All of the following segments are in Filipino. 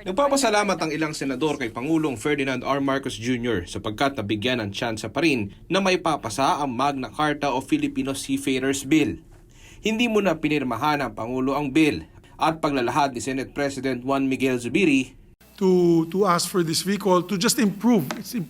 Nagpapasalamat ang ilang senador kay Pangulong Ferdinand R. Marcos Jr. sapagkat nabigyan ng tsansa pa rin na may papasa ang Magna Carta of Filipino Seafarers Bill. Hindi muna pinirmahan ng Pangulo ang bill at paglalahad ni Senate President Juan Miguel Zubiri to ask for this recall to just improve. It's an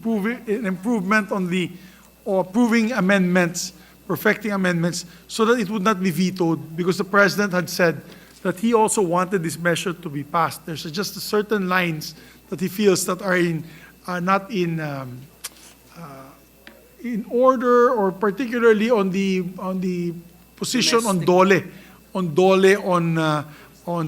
improvement on the approving amendments, perfecting amendments, so that it would not be vetoed because the President had said that he also wanted this measure to be passed. There's just certain lines that he feels that are not in order, or particularly on the position on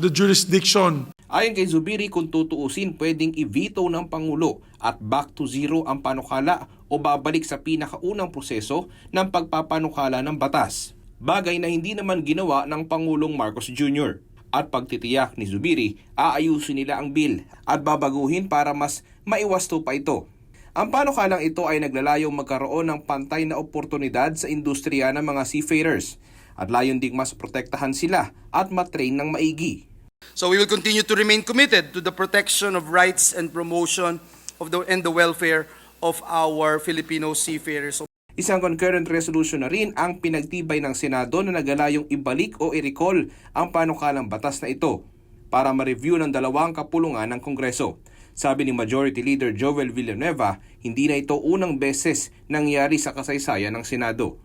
the jurisdiction. Ayon kay Zubiri, kung tutuusin, pwedeng i-veto ng Pangulo at back to zero ang panukala o babalik sa pinakaunang proseso ng pagpapanukala ng batas. Bagay na hindi naman ginawa ng Pangulong Marcos Jr. At pagtitiyak ni Zubiri, aayusin nila ang bill at babaguhin para mas maiwasto pa ito. Ang panukalang ito ay naglalayong magkaroon ng pantay na oportunidad sa industriya ng mga seafarers at layon ding mas protektahan sila at matrain ng maigi. So we will continue to remain committed to the protection of rights and promotion of the welfare of our Filipino seafarers. Isang concurrent resolution na rin ang pinagtibay ng Senado na nagalayong ibalik o i-recall ang panukalang batas na ito para ma-review ng dalawang kapulungan ng Kongreso. Sabi ni Majority Leader Joel Villanueva, hindi na ito unang beses nangyari sa kasaysayan ng Senado.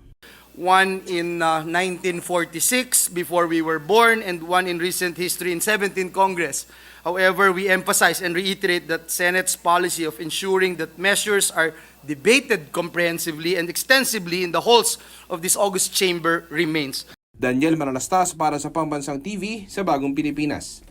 One in 1946, before we were born, and one in recent history in 17th Congress. However, we emphasize and reiterate that Senate's policy of ensuring that measures are debated comprehensively and extensively in the halls of this august chamber remains. Daniel Manalastas para sa Pambansang TV sa Bagong Pilipinas.